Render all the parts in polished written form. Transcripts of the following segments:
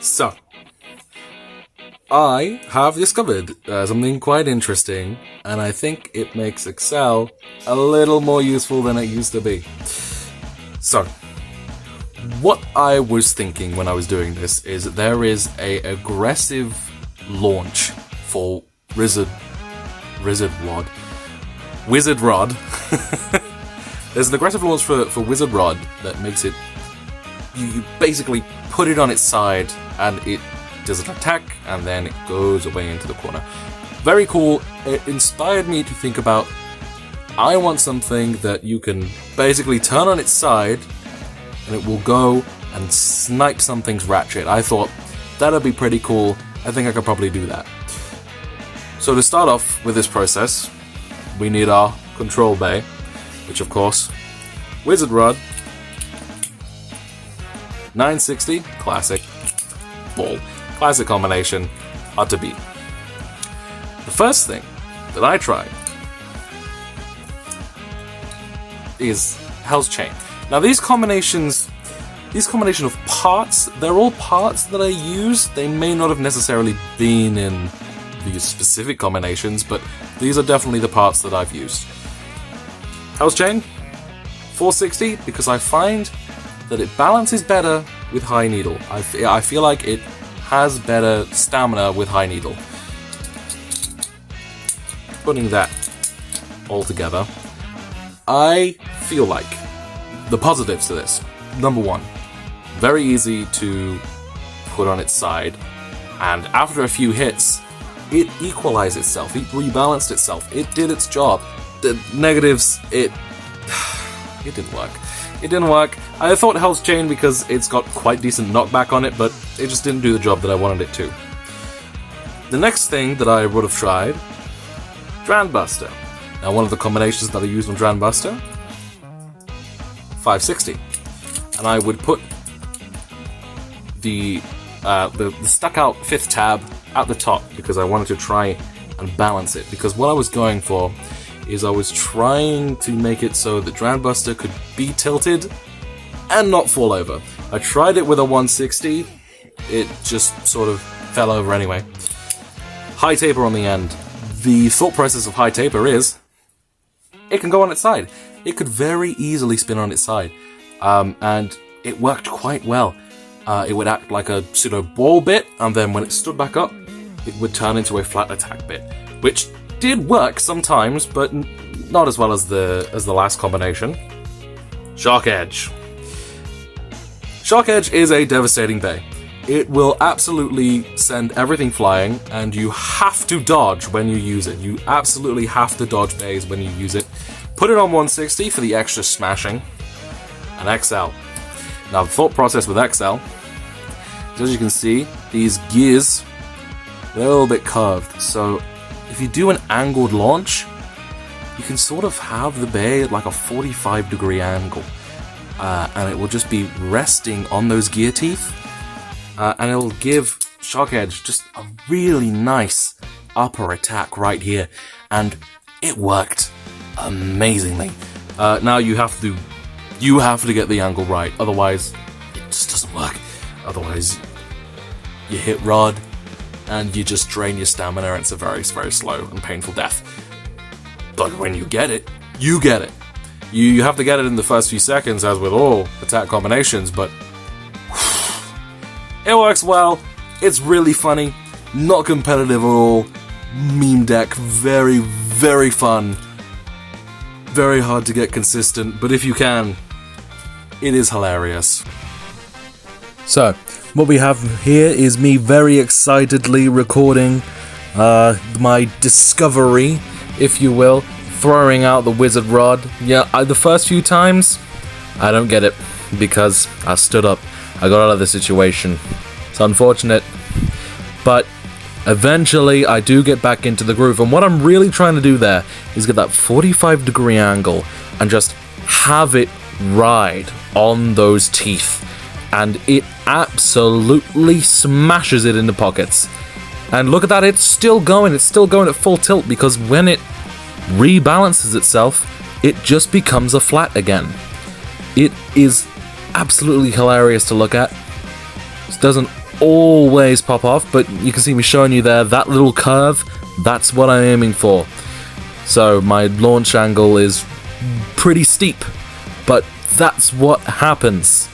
So, I have discovered something quite interesting, and I think it makes Accel a little more useful than it used to be. So, what I was thinking when I was doing this is that there is a aggressive launch for Wizard Rod. There's an aggressive launch for Wizard Rod that makes it... You basically put it on its side and it does an attack and then it goes away into the corner. Very cool. It inspired me to think about, I want something that you can basically turn on its side and it will go and snipe something's ratchet. I thought that'd be pretty cool. I think I could probably do that. So to start off with this process, we need our control bay, which of course, Wizard Rod, 960, classic, ball. Classic combination, hard to beat. The first thing that I tried is Hell's Chain. Now these combination of parts, they're all parts that I use. They may not have necessarily been in these specific combinations, but these are definitely the parts that I've used. Hell's Chain, 460, because I find that it balances better with high needle. I feel like it has better stamina with high needle. Putting that all together, I feel like the positives to this. Number one, very easy to put on its side, and after a few hits, it equalized itself, it rebalanced itself, it did its job. The negatives, it didn't work. It didn't work. I thought Hell's Chain because it's got quite decent knockback on it, but it just didn't do the job that I wanted it to. The next thing that I would have tried, Dranbuster. Now one of the combinations that I used on Dranbuster, 560. And I would put the stuck out 5th tab at the top because I wanted to try and balance it. Because what I was going for is I was trying to make it so that Dranbuster could be tilted and not fall over. I tried it with a 160, it just sort of fell over anyway. High taper on the end. The thought process of high taper is, it can go on its side. It could very easily spin on its side. And it worked quite well. It would act like a pseudo ball bit, and then when it stood back up, it would turn into a flat attack bit, which did work sometimes, but not as well as the last combination. Shark Edge. Shark Edge is a devastating bay. It will absolutely send everything flying, and you have to dodge when you use it. You absolutely have to dodge bays when you use it. Put it on 160 for the extra smashing. And Accel. Now the thought process with Accel, as you can see, these gears, they're a little bit curved, so if you do an angled launch, you can sort of have the bay at like a 45-degree angle, and it will just be resting on those gear teeth, and it'll give Shark Edge just a really nice upper attack right here, and it worked amazingly. Now you have to get the angle right, otherwise it just doesn't work. Otherwise, you hit Rod, and you just drain your stamina, and it's a very, very slow and painful death. But when you get it, you get it. You have to get it in the first few seconds, as with all attack combinations, but it works well. It's really funny, not competitive at all. Meme deck, very, very fun. Very hard to get consistent, but if you can, it is hilarious. So, what we have here is me very excitedly recording my discovery, if you will, throwing out the Wizard Rod. Yeah, the first few times, I don't get it, because I stood up, I got out of the situation. It's unfortunate, but eventually I do get back into the groove, and what I'm really trying to do there is get that 45-degree angle and just have it ride on those teeth. And it absolutely smashes it into pockets. And look at that, it's still going at full tilt, because when it rebalances itself, it just becomes a flat again. It is absolutely hilarious to look at. It doesn't always pop off, but you can see me showing you there, that little curve, that's what I'm aiming for. So my launch angle is pretty steep, but that's what happens.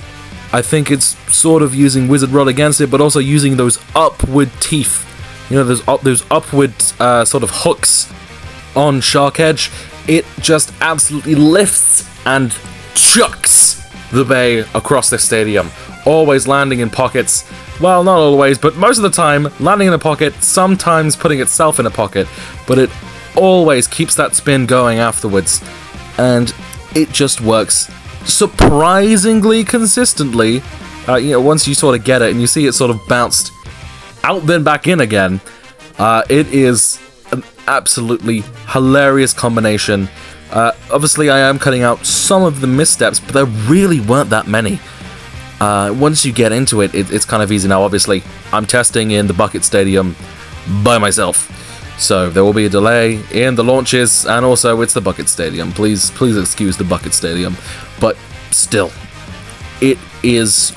I think it's sort of using Wizard Rod against it, but also using those upward teeth. You know, those upward sort of hooks on Shark Edge. It just absolutely lifts and chucks the bay across the stadium. Always landing in pockets. Well, not always, but most of the time, landing in a pocket, sometimes putting itself in a pocket, but it always keeps that spin going afterwards. And it just works surprisingly consistently. You know, once you sort of get it and you see it sort of bounced out then back in again, it is an absolutely hilarious combination. Obviously I am cutting out some of the missteps, but there really weren't that many. Once you get into it, it's kind of easy now. Obviously I'm testing in the Bucket Stadium by myself, so there will be a delay in the launches, and also it's the Bucket Stadium. Please excuse the Bucket Stadium, but still, it is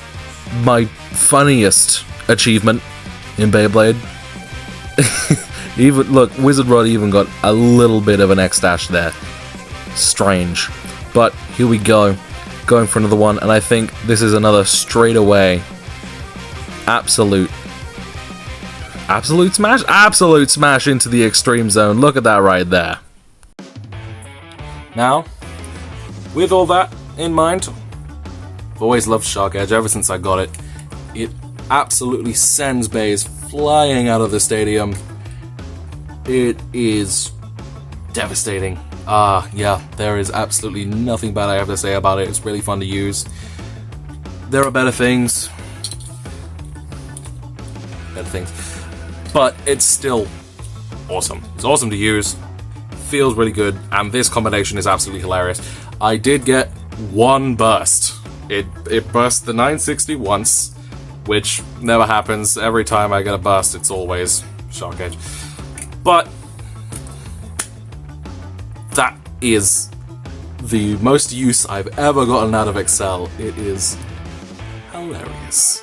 my funniest achievement in Beyblade. Even look, Wizard Rod even got a little bit of an X-dash there. Strange. But here we go. Going for another one, and I think this is another straightaway absolute smash? Absolute smash into the extreme zone. Look at that right there. Now, with all that in mind, I've always loved Shark Edge ever since I got it. It absolutely sends bays flying out of the stadium. It is devastating. Yeah, there is absolutely nothing bad I have to say about it. It's really fun to use. There are better things. But it's still awesome. It's awesome to use. Feels really good, and this combination is absolutely hilarious. I did get one burst. It burst the 960 once, which never happens. Every time I get a burst, it's always Shark Edge. But that is the most use I've ever gotten out of Accel. It is hilarious.